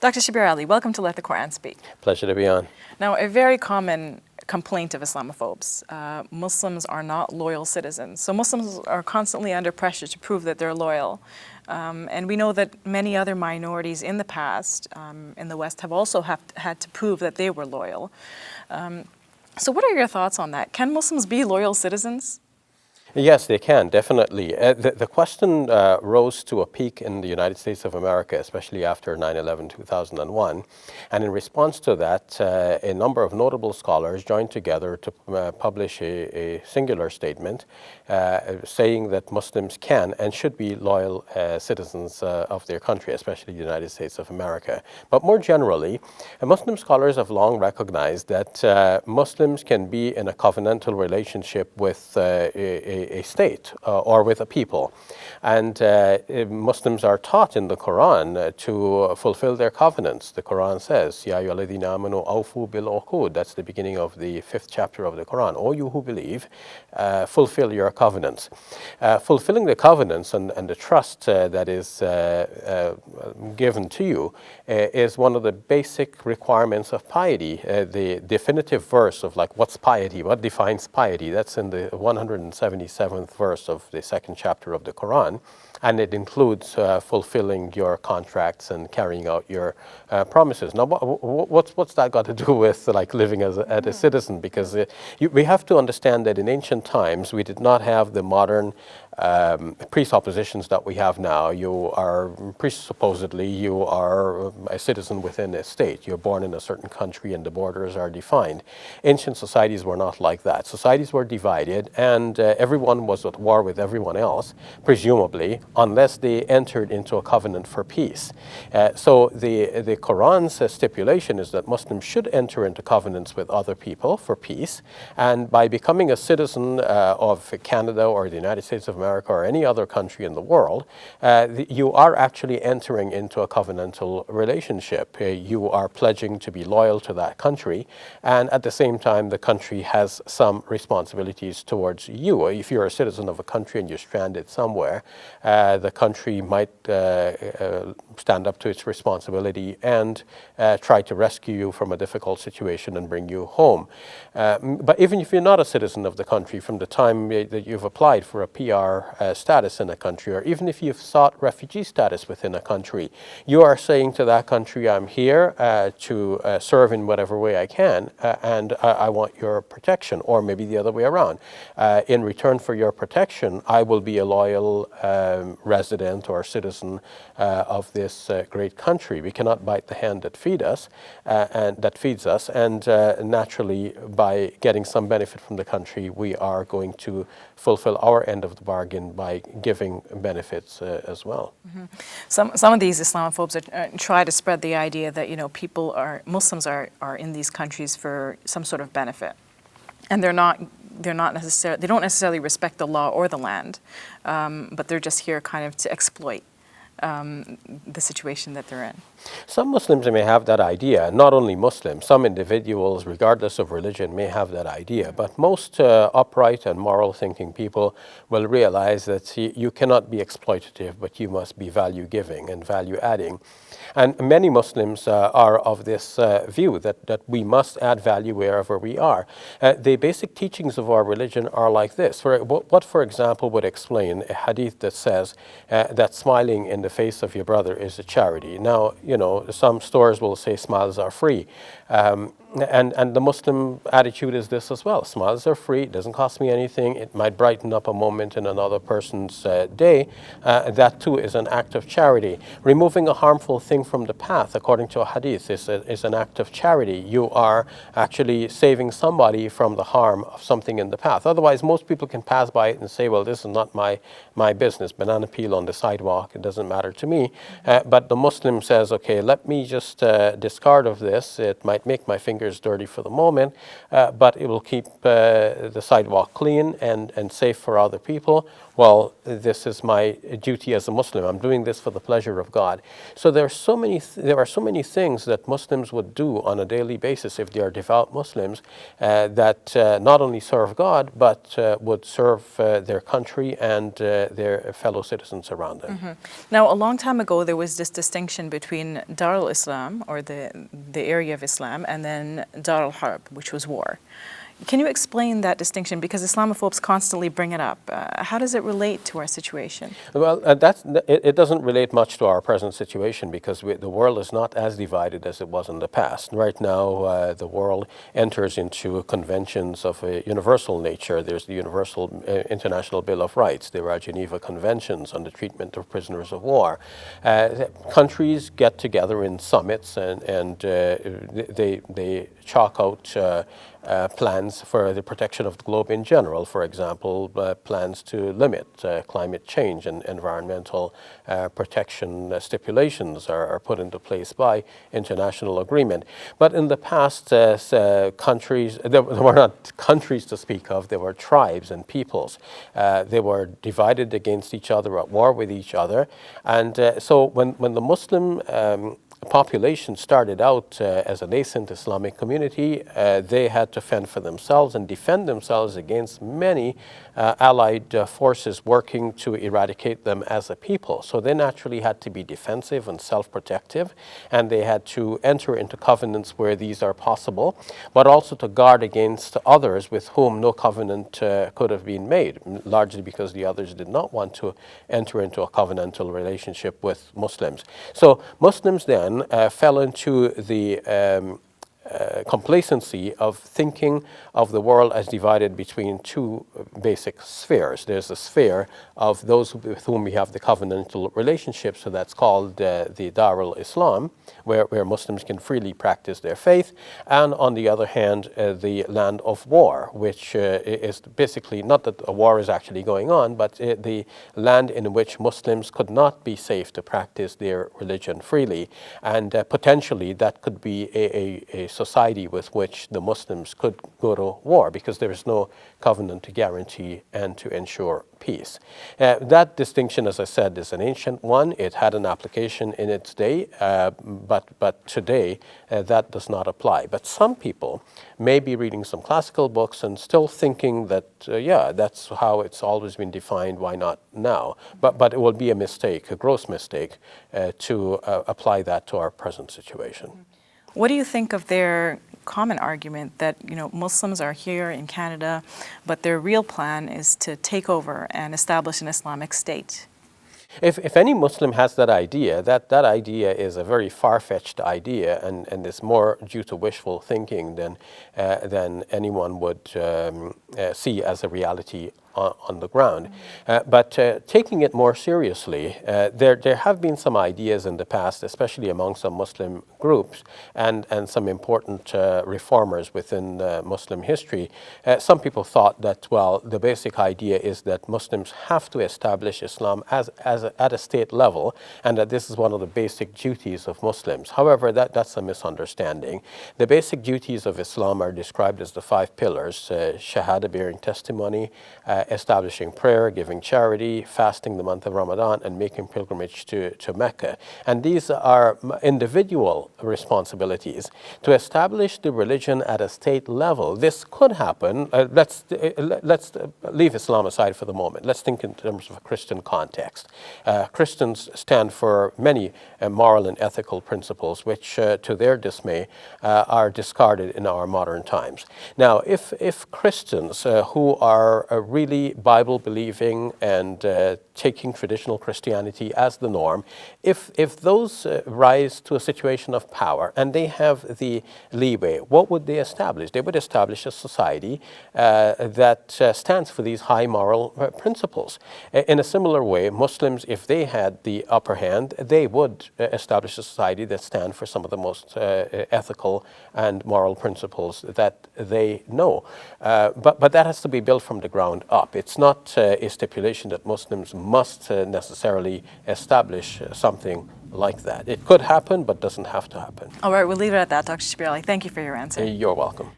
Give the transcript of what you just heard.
Dr. Shabir Ally, welcome to Let the Quran Speak. Pleasure to be on. Now, a very common complaint of Islamophobes, Muslims are not loyal citizens. So Muslims are constantly under pressure to prove that they're loyal. And we know that many other minorities in the past in the West have also had to prove that they were loyal. So what are your thoughts on that? Can Muslims be loyal citizens? Yes, they can, definitely. The question rose to a peak in the United States of America, especially after 9/11/2001. And in response to that, a number of notable scholars joined together to publish a singular statement saying that Muslims can and should be loyal citizens of their country, especially the United States of America. But more generally, Muslim scholars have long recognized that Muslims can be in a covenantal relationship with a state or with a people. And Muslims are taught in the Quran to fulfill their covenants. The Quran says, Ya ayyuhalladhina amanu awfu bil uqud. That's the beginning of the 5th chapter of the Quran. O you who believe, fulfill your covenants. Fulfilling the covenants and the trust that is given to you is one of the basic requirements of piety. The definitive verse of what's piety, what defines piety, that's in the 177th verse of the 2nd chapter of the Quran, and it includes fulfilling your contracts and carrying out your promises. Now, what's that got to do with living as a citizen? Because we have to understand that in ancient times we did not have the modern presuppositions that we have now. You are presupposedly you are a citizen within a state. You're born in a certain country and the borders are defined. Ancient societies were not like that. Societies were divided and everyone was at war with everyone else, presumably, unless they entered into a covenant for peace. So the Quran's stipulation is that Muslims should enter into covenants with other people for peace, and by becoming a citizen of Canada or the United States of America or any other country in the world, you are actually entering into a covenantal relationship. You are pledging to be loyal to that country, and at the same time the country has some responsibilities towards you. If you're a citizen of a country and you're stranded somewhere, the country might stand up to its responsibility and try to rescue you from a difficult situation and bring you home. But even if you're not a citizen of the country, from the time that you've applied for a PR status in a country, or even if you've sought refugee status within a country, you are saying to that country, I'm here to serve in whatever way I can, and I want your protection, or maybe the other way around. In return for your protection, I will be a loyal resident or citizen of this great country. We cannot bite the hand that feeds us, and naturally, by getting some benefit from the country, we are going to fulfill our end of the bargain by giving benefits as well. Mm-hmm. Some of these Islamophobes try to spread the idea that Muslims are in these countries for some sort of benefit, and they don't necessarily respect the law or the land, but they're just here kind of to exploit the situation that they're in. Some Muslims may have that idea, not only Muslims, some individuals, regardless of religion, may have that idea, but most upright and moral thinking people will realize that you cannot be exploitative, but you must be value giving and value adding. And many Muslims are of this view that we must add value wherever we are. The basic teachings of our religion are like this. What, for example, would explain a hadith that says that smiling in the face of your brother is a charity. Now, some stores will say smiles are free. And the Muslim attitude is this as well. Smiles are free. It doesn't cost me anything. It might brighten up a moment in another person's day. That too is an act of charity. Removing a harmful thing from the path, according to a hadith, is an act of charity. You are actually saving somebody from the harm of something in the path. Otherwise, most people can pass by it and say, well, this is not my business. Banana peel on the sidewalk, it doesn't matter to me. But the Muslim says, okay, let me just discard of this. It might make my finger fingers dirty for the moment, but it will keep the sidewalk clean and safe for other people. Well, this is my duty as a Muslim. I'm doing this for the pleasure of God. So there are so many things that Muslims would do on a daily basis if they are devout Muslims that not only serve God, but would serve their country and their fellow citizens around them. Mm-hmm. Now, a long time ago, there was this distinction between Dar al-Islam, or the area of Islam, and then Dar al-Harb, which was war. Can you explain that distinction? Because Islamophobes constantly bring it up. How does it relate to our situation? Well, it doesn't relate much to our present situation because the world is not as divided as it was in the past. Right now, the world enters into conventions of a universal nature. There's the Universal International Bill of Rights. There are Geneva Conventions on the treatment of prisoners of war. Countries get together in summits and they chalk out plans for the protection of the globe in general. For example, plans to limit climate change and environmental protection stipulations are put into place by international agreement. But in the past, countries, there were not countries to speak of, there were tribes and peoples. They were divided against each other, at war with each other. And so when the Muslim population started out as a nascent Islamic community, they had to fend for themselves and defend themselves against many allied forces working to eradicate them as a people. So they naturally had to be defensive and self-protective, and they had to enter into covenants where these are possible, but also to guard against others with whom no covenant could have been made, largely because the others did not want to enter into a covenantal relationship with Muslims. So Muslims then fell into the complacency of thinking of the world as divided between two basic spheres. There's a sphere of those with whom we have the covenantal relationship, so that's called the Dar al-Islam, where Muslims can freely practice their faith, and on the other hand, the land of war, which is basically, not that a war is actually going on, but the land in which Muslims could not be safe to practice their religion freely, and potentially that could be a society with which the Muslims could go to war because there is no covenant to guarantee and to ensure peace. That distinction, as I said, is an ancient one. It had an application in its day, but today that does not apply. But some people may be reading some classical books and still thinking that, yeah, that's how it's always been defined, why not now? But it will be a mistake, a gross mistake, to apply that to our present situation. What do you think of their common argument that, you know, Muslims are here in Canada, but their real plan is to take over and establish an Islamic state? If any Muslim has that idea, that idea is a very far-fetched idea and is more due to wishful thinking than anyone would see as a reality on the ground. But taking it more seriously, there have been some ideas in the past, especially among some Muslim groups and some important reformers within Muslim history. Some people thought that, well, the basic idea is that Muslims have to establish Islam at a state level, and that this is one of the basic duties of Muslims. However, that's a misunderstanding. The basic duties of Islam are described as the 5 pillars: Shahada, bearing testimony, establishing prayer, giving charity, fasting the month of Ramadan, and making pilgrimage to Mecca. And these are individual responsibilities. To establish the religion at a state level, this could happen. Let's leave Islam aside for the moment. Let's think in terms of a Christian context. Christians stand for many moral and ethical principles, which, to their dismay, are discarded in our modern times. Now, if Christians who are really Bible-believing and taking traditional Christianity as the norm, if those rise to a situation of power and they have the leeway, what would they establish? They would establish a society that stands for these high moral principles. In a similar way, Muslims, if they had the upper hand, they would establish a society that stands for some of the most ethical and moral principles that they know. But that has to be built from the ground up. stop. It's not a stipulation that Muslims must necessarily establish something like that. It could happen, but doesn't have to happen. All right, we'll leave it at that, Dr. Shabir Ally. Thank you for your answer. You're welcome.